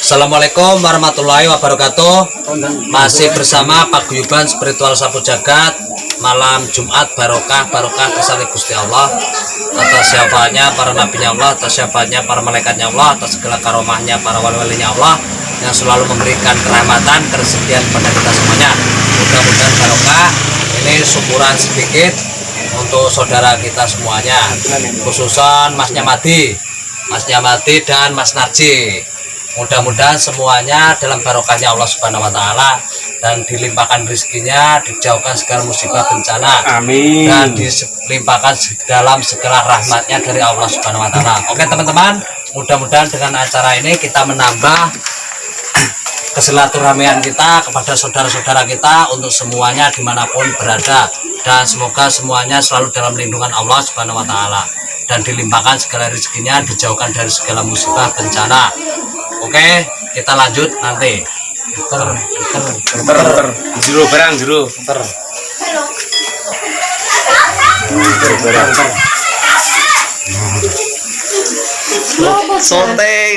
Assalamualaikum warahmatullahi wabarakatuh. Masih bersama Paguyuban Spiritual Sapu Jagat, malam Jumat barokah bersama Gusti Allah. Atas syafaatnya para nabinya Allah, atas syafaatnya para malaikatnya Allah, atas segala karomahnya para wali-walinya Allah yang selalu memberikan kerahmatan, kerezekian kepada kita semuanya. Mudah-mudahan barokah. Ini syukuran sedikit untuk saudara kita semuanya, khususan Masnya Madi dan Mas Narji. Mudah-mudahan semuanya dalam barokahnya Allah Subhanahu wa Ta'ala, dan dilimpahkan rezekinya, dijauhkan segala musibah bencana, amin, dan dilimpahkan dalam segala rahmatnya dari Allah Subhanahu wa Ta'ala. Oke teman-teman, mudah-mudahan dengan acara ini kita menambah kesilaturahmian kita kepada saudara-saudara kita untuk semuanya dimanapun berada, dan semoga semuanya selalu dalam lindungan Allah Subhanahu wa Ta'ala, dan dilimpahkan segala rezekinya, dijauhkan dari segala musibah bencana. Oke, kita lanjut nanti. Jero barang jero. Sonteng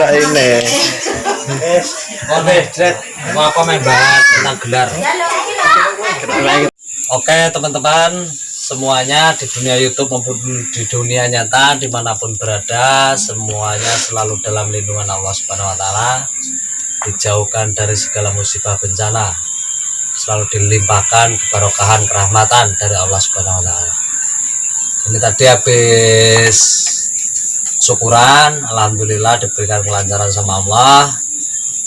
raine. Oke, mau apa main bahas tentang gelar. Oke teman-teman semuanya di dunia YouTube maupun di dunia nyata dimanapun berada, semuanya selalu dalam lindungan Allah Subhanahu wa Ta'ala, dijauhkan dari segala musibah bencana, selalu dilimpahkan keberkahan kerahmatan dari Allah Subhanahu wa Ta'ala. Ini tadi habis syukuran, alhamdulillah diberikan kelancaran sama Allah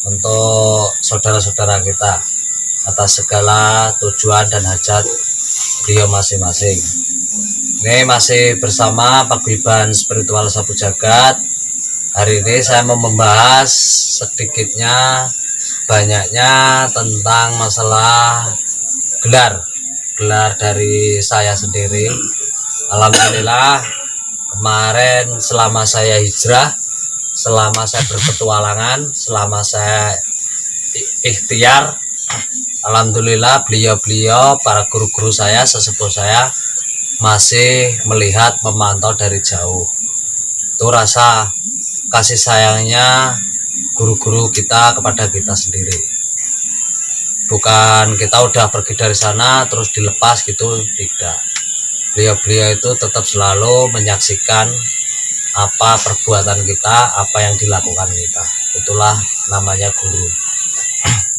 untuk saudara-saudara kita atas segala tujuan dan hajat beliau masing-masing. Ini masih bersama Paguyuban Spiritual Sapu Jagat. Hari ini saya mau membahas sedikitnya banyaknya tentang masalah gelar dari saya sendiri. Alhamdulillah kemarin selama saya hijrah, selama saya berpetualangan, selama saya ikhtiar, alhamdulillah beliau-beliau para guru-guru saya, sesepuh saya masih melihat, memantau dari jauh. Itu rasa kasih sayangnya guru-guru kita kepada kita sendiri. Bukan kita udah pergi dari sana terus dilepas gitu, tidak. Beliau-beliau itu tetap selalu menyaksikan apa perbuatan kita, apa yang dilakukan kita. Itulah namanya guru,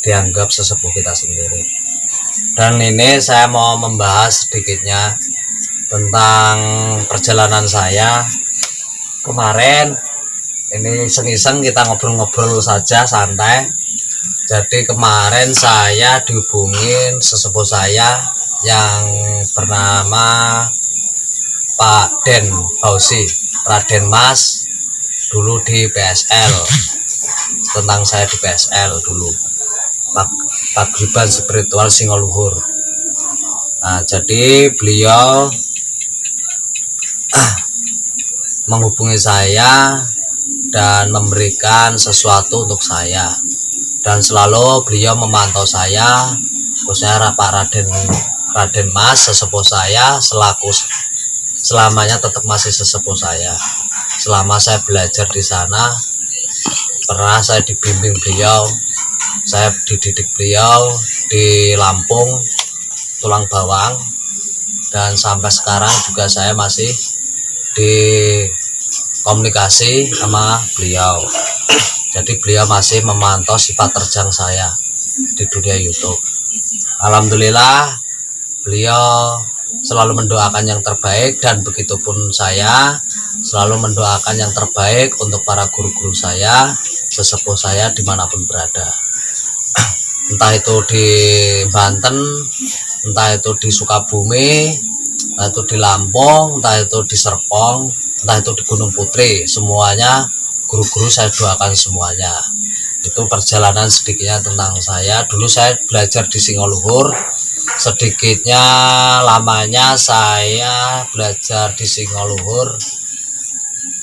dianggap sesepuh kita sendiri. Dan ini saya mau membahas sedikitnya tentang perjalanan saya kemarin. Ini iseng-iseng kita ngobrol-ngobrol saja, santai. Jadi kemarin saya dihubungin sesepuh saya yang bernama Pak Den Fauzi, Raden Mas, dulu di PSL, tentang saya di PSL dulu, Paguyuban Spiritual Singoluhur. Nah, jadi beliau menghubungi saya dan memberikan sesuatu untuk saya, dan selalu beliau memantau saya, khususnya Pak Raden Mas, sesepuh saya, selamanya tetap masih sesepuh saya. Selama saya belajar di sana, pernah saya dibimbing beliau, saya dididik beliau di Lampung, Tulang Bawang, dan sampai sekarang juga saya masih di komunikasi sama beliau. Jadi beliau masih memantau sifat terjang saya di dunia YouTube. Alhamdulillah beliau selalu mendoakan yang terbaik, dan begitupun saya selalu mendoakan yang terbaik untuk para guru-guru saya, sesepuh saya dimanapun berada. Entah itu di Banten, entah itu di Sukabumi, entah itu di Lampung, entah itu di Serpong, entah itu di Gunung Putri, semuanya guru-guru saya doakan semuanya. Itu perjalanan sedikitnya tentang saya. Dulu saya belajar di Singoluhur, sedikitnya lamanya saya belajar di Singoluhur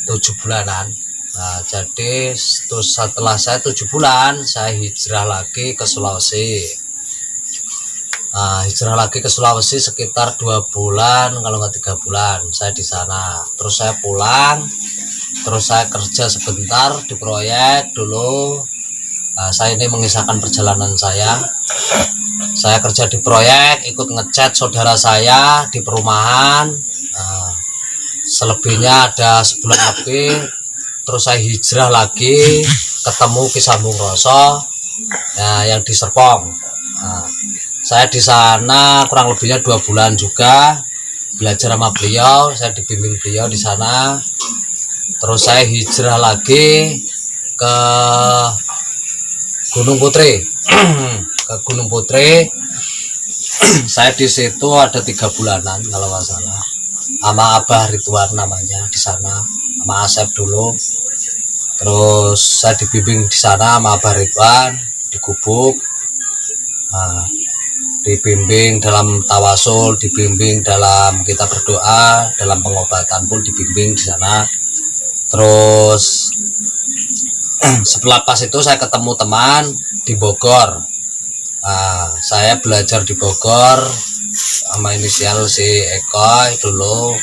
7 bulanan. Nah, jadi setelah saya 7 bulan saya hijrah lagi ke Sulawesi. Nah, hijrah lagi ke Sulawesi sekitar 2 bulan kalau nggak 3 bulan saya di sana. Terus saya pulang, terus saya kerja sebentar di proyek dulu. Nah, saya ini mengisahkan perjalanan saya. Saya kerja di proyek, ikut ngecat saudara saya di perumahan. Nah, selebihnya ada sebulan lebih. Terus saya hijrah lagi, ketemu Ki Sambung Roso, nah, yang di Serpong. Nah, saya di sana kurang lebihnya 2 bulan juga belajar sama beliau. Saya dibimbing beliau di sana. Terus saya hijrah lagi ke Gunung Putri. Ke Gunung Putri. Saya di situ ada 3 bulanan kalau nggak salah. Sama Abah Ridwan namanya di sana, sama Asep dulu. Terus saya dibimbing di sana sama Abah Ridwan di Gubuk. Nah, dibimbing dalam tawasul, dibimbing dalam kita berdoa, dalam pengobatan pun dibimbing di sana. Terus setelah pas itu saya ketemu teman di Bogor. Nah, saya belajar di Bogor sama inisial si Eko dulu.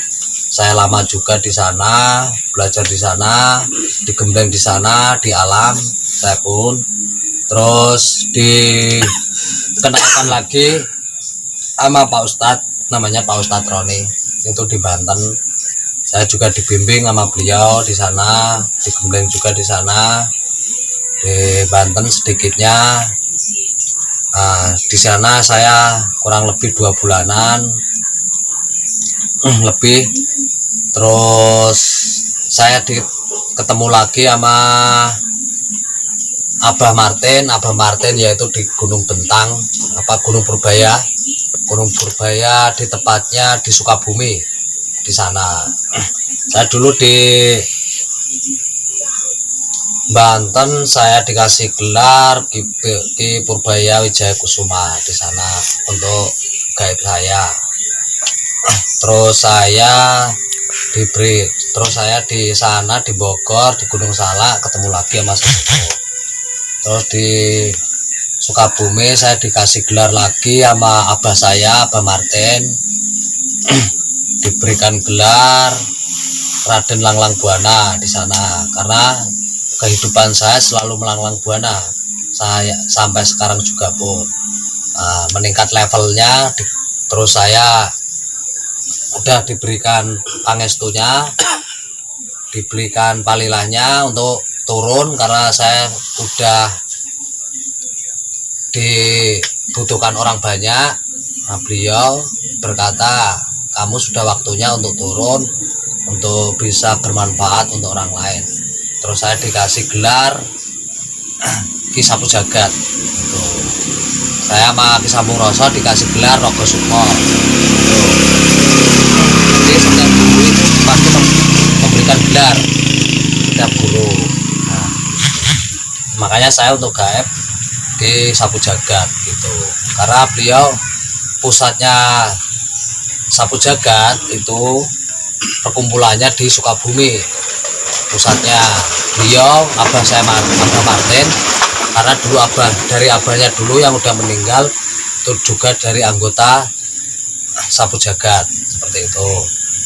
Saya lama juga di sana, belajar di sana, digembleng di sana, di alam saya pun. Terus dikenalkan lagi sama Pak Ustadz, namanya Pak Ustadz Roni, itu di Banten. Saya juga dibimbing sama beliau di sana, digembleng juga di sana, di Banten sedikitnya. Nah, di sana saya kurang lebih 2 bulanan lebih. Terus saya ketemu lagi sama Abah Martin yaitu di Gunung Bentang, Gunung Purbaya di tepatnya di Sukabumi di sana. Saya dulu di Banten saya dikasih gelar Ki Purbaya Wijaya Kusuma di sana untuk gaib saya. Terus saya di sana di Bogor di Gunung Salak ketemu lagi sama Sepupu. Terus di Sukabumi saya dikasih gelar lagi sama abah saya, Abah Martin. Diberikan gelar Raden Langlang Buana di sana karena kehidupan saya selalu melanglang buana. Saya sampai sekarang juga pun meningkat levelnya. Terus saya udah diberikan pangestunya, diberikan palilahnya untuk turun karena saya udah dibutuhkan orang banyak. Nah, beliau berkata, kamu sudah waktunya untuk turun untuk bisa bermanfaat untuk orang lain. Terus saya dikasih gelar Ki Sapu Jagat gitu. Saya sama Ki Sambung Roso dikasih gelar Rogo Sukmo gitu. Jadi setiap guru itu pasti memberikan gelar setiap guru. Nah, makanya saya untuk gaib Ki Sapu Jagat gitu, karena beliau pusatnya Sapu Jagat itu perkumpulannya di Sukabumi. Pusatnya beliau abah saya Abah Martin, karena dulu dari abahnya dulu yang udah meninggal itu juga dari anggota Sapu Jagat seperti itu.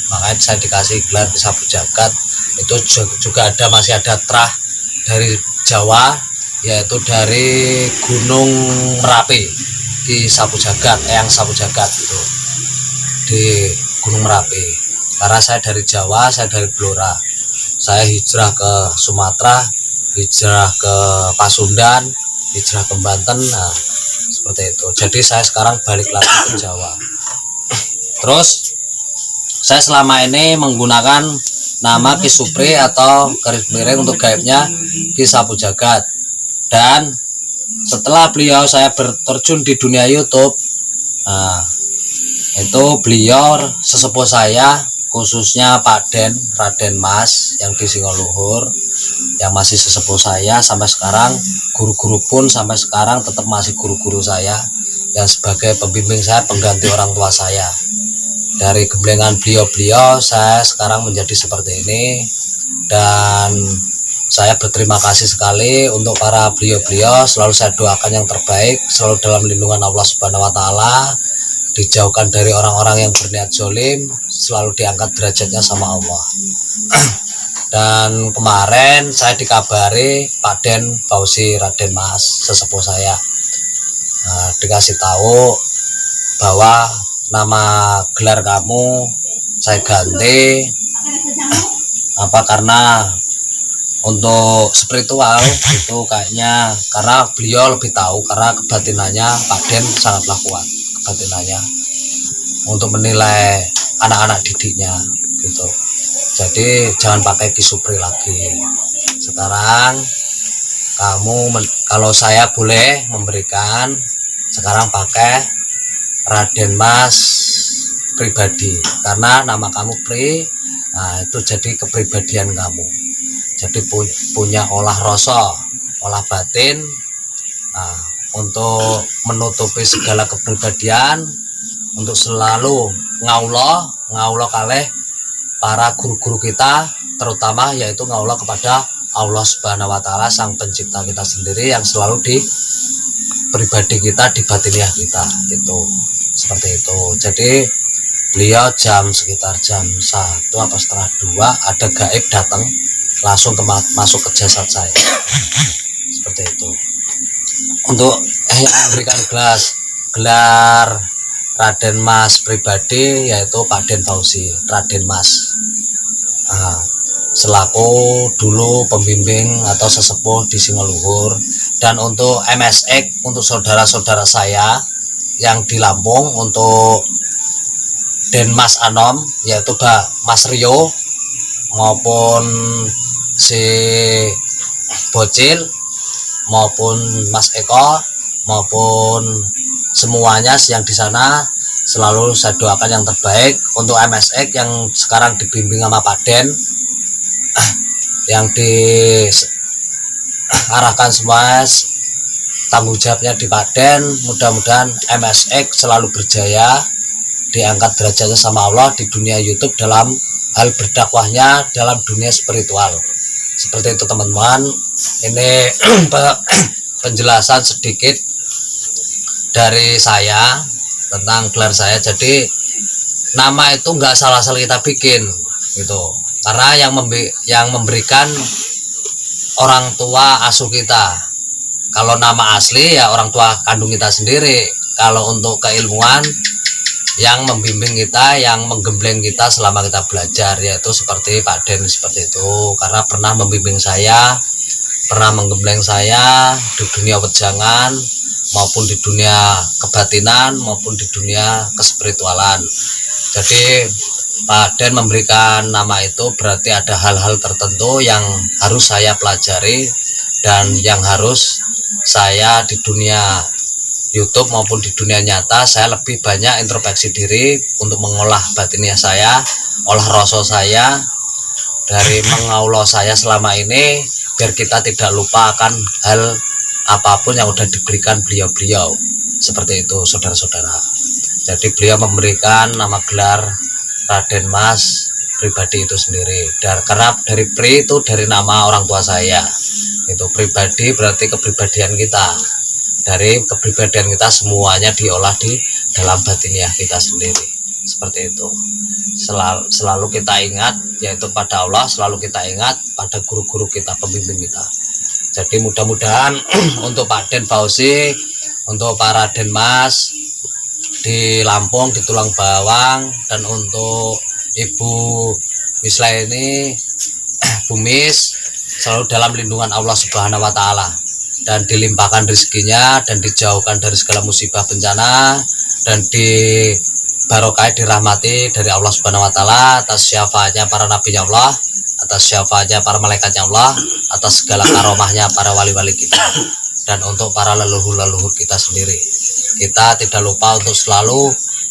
Makanya saya dikasih gelar di Sapu Jagat. Itu juga masih ada trah dari Jawa, yaitu dari Gunung Merapi di Sapu Jagat, Eyang Sapu Jagat itu di Gunung Merapi. Karena saya dari Jawa, saya dari Blora. Saya hijrah ke Sumatera, hijrah ke Pasundan, hijrah ke Banten, nah seperti itu. Jadi saya sekarang balik lagi ke Jawa. Terus saya selama ini menggunakan nama Ki Supri atau garis miring untuk gaibnya Ki Sapu Jagat. Dan setelah beliau saya berterjun di dunia YouTube, nah itu beliau sesepuh saya, khususnya Pak Raden Mas yang di Singoluhur, yang masih sesepuh saya sampai sekarang. Guru-guru pun sampai sekarang tetap masih guru-guru saya, yang sebagai pembimbing saya, pengganti orang tua saya. Dari gemblengan beliau-beliau saya sekarang menjadi seperti ini, dan saya berterima kasih sekali untuk para beliau-beliau. Selalu saya doakan yang terbaik, selalu dalam lindungan Allah Subhanahu wa Ta'ala, dijauhkan dari orang-orang yang berniat zolim, selalu diangkat derajatnya sama Allah. Dan kemarin saya dikabari Pak Fauzi Raden Mas, sesepuh saya, dikasih tahu bahwa nama gelar kamu saya ganti karena untuk spiritual itu kayaknya, karena beliau lebih tahu, karena kebatinannya Pak sangatlah kuat, kebatinannya untuk menilai anak-anak didiknya gitu. Jadi jangan pakai Ki Supri lagi. Sekarang kamu kalau saya boleh memberikan, sekarang pakai Raden Mas pribadi, karena nama kamu Pri. Nah, itu jadi kepribadian kamu. Jadi punya olah rasa, olah batin, untuk menutupi segala kepribadian, untuk selalu ngaulah kalih para guru-guru kita, terutama yaitu ngaulah kepada Allah Subhanahu wa Ta'ala, Sang Pencipta kita sendiri, yang selalu di pribadi kita, di batiniah kita, itu seperti itu. Jadi beliau sekitar jam 1 atau setengah 2 ada gaib datang langsung masuk ke jasad saya, seperti itu. Untuk berikan gelar Raden Mas pribadi, yaitu Pak Fauzi Raden Mas, selaku dulu pembimbing atau sesepuh di Singoluhur. Dan untuk MSX, untuk saudara-saudara saya yang di Lampung, untuk Denmas Anom, yaitu Mas Rio maupun si Bocil maupun Mas Eko maupun semuanya yang di sana, selalu saya doakan yang terbaik. Untuk MSX yang sekarang dibimbing sama Pak yang diarahkan semua tanggung jawabnya di Pak mudah-mudahan MSX selalu berjaya, diangkat derajatnya sama Allah di dunia YouTube dalam hal berdakwahnya dalam dunia spiritual. Seperti itu teman-teman. Ini penjelasan sedikit dari saya tentang gelar saya. Jadi nama itu nggak salah-salah kita bikin gitu, karena yang memberikan orang tua asuh kita. Kalau nama asli ya orang tua kandung kita sendiri. Kalau untuk keilmuan, yang membimbing kita, yang menggembleng kita selama kita belajar, yaitu seperti Pak seperti itu, karena pernah membimbing saya, pernah menggembleng saya di dunia wejangan maupun di dunia kebatinan maupun di dunia kespiritualan. Jadi Pak memberikan nama itu berarti ada hal-hal tertentu yang harus saya pelajari dan yang harus saya di dunia YouTube maupun di dunia nyata, saya lebih banyak introspeksi diri untuk mengolah batinnya saya, olah rasa saya, dari mengaulah saya selama ini, biar kita tidak lupa akan hal apapun yang sudah diberikan beliau-beliau. Seperti itu saudara-saudara. Jadi beliau memberikan nama gelar Raden Mas pribadi itu sendiri. Karena dari Pri itu dari nama orang tua saya. Itu pribadi berarti kepribadian kita. Dari kepribadian kita semuanya diolah di dalam batiniah kita sendiri. Seperti itu. Selalu kita ingat, yaitu pada Allah, selalu kita ingat pada guru-guru kita, pembimbing kita. Jadi mudah-mudahan untuk Pak Fauzi, untuk para Raden Mas di Lampung, di Tulang Bawang, dan untuk Ibu Misla ini, Bumis, selalu dalam lindungan Allah Subhanahu wa Ta'ala, dan dilimpahkan rezekinya, dan dijauhkan dari segala musibah bencana, dan di barokah dirahmati dari Allah Subhanahu wa Ta'ala, atas syafaatnya para nabinya Allah, atas syafaatnya para malaikatnya Allah, atas segala karomahnya para wali-wali kita, dan untuk para leluhur-leluhur kita sendiri. Kita tidak lupa untuk selalu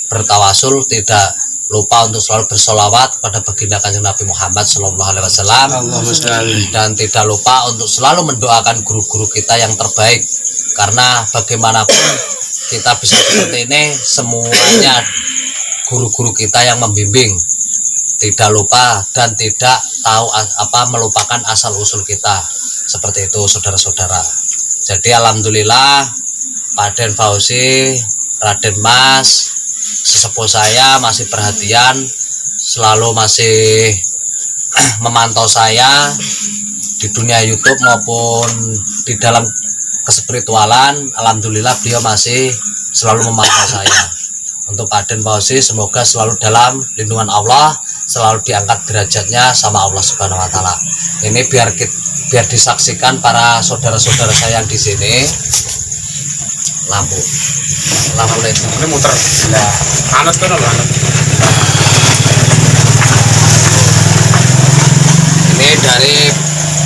bertawasul, tidak lupa untuk selalu bersolawat pada baginda Kanjeng Nabi Muhammad Sallallahu Alaihi Wasallam, dan tidak lupa untuk selalu mendoakan guru-guru kita yang terbaik, karena bagaimanapun kita bisa seperti ini semuanya guru-guru kita yang membimbing. Tidak lupa dan tidak tahu melupakan asal usul kita, seperti itu saudara-saudara. Jadi alhamdulillah Pak Den Fauzi, Raden Mas, sesepuh saya masih perhatian, selalu masih memantau saya di dunia YouTube maupun di dalam kespiritualan. Alhamdulillah beliau masih selalu memantau saya. Untuk Pak Den Fauzi, semoga selalu dalam lindungan Allah, selalu diangkat derajatnya sama Allah Subhanahu Wa Taala. Ini biar disaksikan para saudara-saudara saya yang di sini. Lampu LED Ini muter. Nah, anut kan loh, anut. ini dari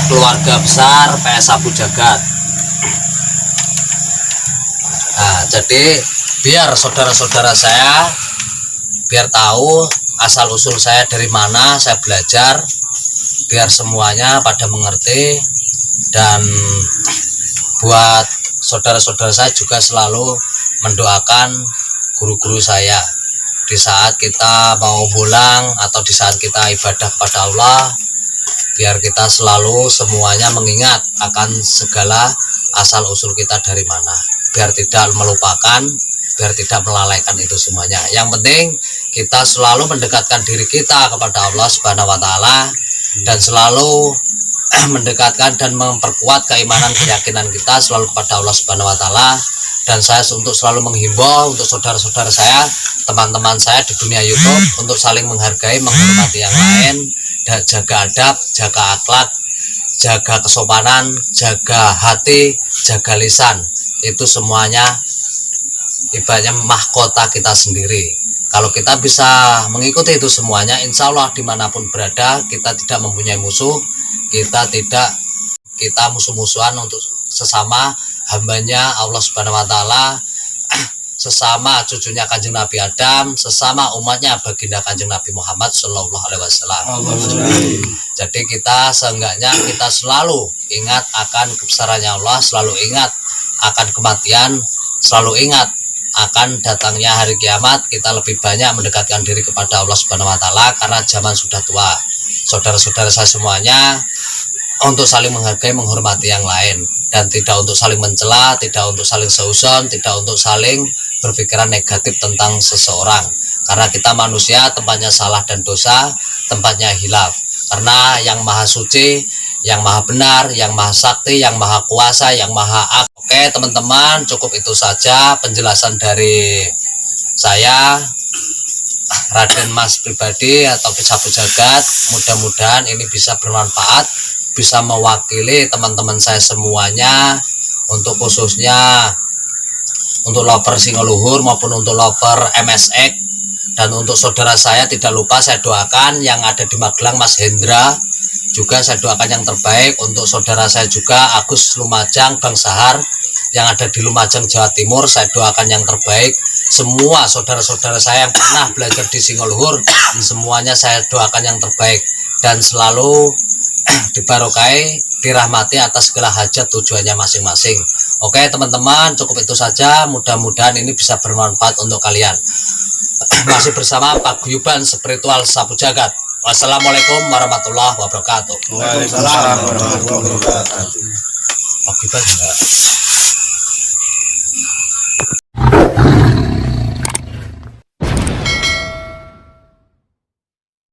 keluarga besar PS Sapu Jagat. Nah, jadi biar saudara-saudara saya biar tahu asal usul saya dari mana saya belajar, biar semuanya pada mengerti. Dan buat saudara-saudara saya juga selalu mendoakan guru-guru saya di saat kita mau pulang atau di saat kita ibadah kepada Allah, biar kita selalu semuanya mengingat akan segala asal usul kita dari mana, biar tidak melupakan, biar tidak melalaikan itu semuanya. Yang penting kita selalu mendekatkan diri kita kepada Allah Subhanahu Wa Taala, dan selalu mendekatkan dan memperkuat keimanan keyakinan kita selalu kepada Allah Subhanahu Wa Taala. Dan saya untuk selalu menghimbau untuk saudara-saudara saya, teman-teman saya di dunia YouTube, untuk saling menghargai, menghormati yang lain, dan jaga adab, jaga akhlak, jaga kesopanan, jaga hati, jaga lisan. Itu semuanya ibaratnya mahkota kita sendiri. Kalau kita bisa mengikuti itu semuanya, insya Allah dimanapun berada, kita tidak mempunyai musuh, kita musuh-musuhan untuk sesama hambanya Allah Subhanahu Wa Taala, sesama cucunya Kanjeng Nabi Adam, sesama umatnya baginda Kanjeng Nabi Muhammad Sallallahu Alaihi Wasallam. Jadi kita seenggaknya kita selalu ingat akan kebesarannya Allah, selalu ingat akan kematian, selalu ingat akan datangnya hari kiamat. Kita lebih banyak mendekatkan diri kepada Allah Subhanahu Wa Taala karena zaman sudah tua. Saudara-saudara saya semuanya, untuk saling menghargai, menghormati yang lain, dan tidak untuk saling mencela, tidak untuk saling seuzon, tidak untuk saling berpikiran negatif tentang seseorang. Karena kita manusia, tempatnya salah dan dosa, tempatnya hilaf. Karena yang maha suci, yang maha benar, yang maha sakti, yang maha kuasa, yang maha ak. Oke teman-teman, cukup itu saja penjelasan dari saya, Raden Mas pribadi atau Sapu Jagat. Mudah-mudahan ini bisa bermanfaat, bisa mewakili teman-teman saya semuanya, untuk khususnya untuk lover Singoluhur maupun untuk lover MSX. Dan untuk saudara saya tidak lupa saya doakan yang ada di Magelang, Mas Hendra, juga saya doakan yang terbaik. Untuk saudara saya juga Agus Lumajang, Bang Sahar yang ada di Lumajang, Jawa Timur, saya doakan yang terbaik. Semua saudara-saudara saya yang pernah belajar di Singoluhur, semuanya saya doakan yang terbaik, dan selalu dibarokai, dirahmati atas segala hajat tujuannya masing-masing. Oke teman-teman, cukup itu saja. Mudah-mudahan ini bisa bermanfaat untuk kalian. Masih bersama Pak Guyuban Spiritual Sapu Jagat. Wassalamualaikum warahmatullahi wabarakatuh. Waalaikumsalam warahmatullahi wabarakatuh. Pak Guyuban juga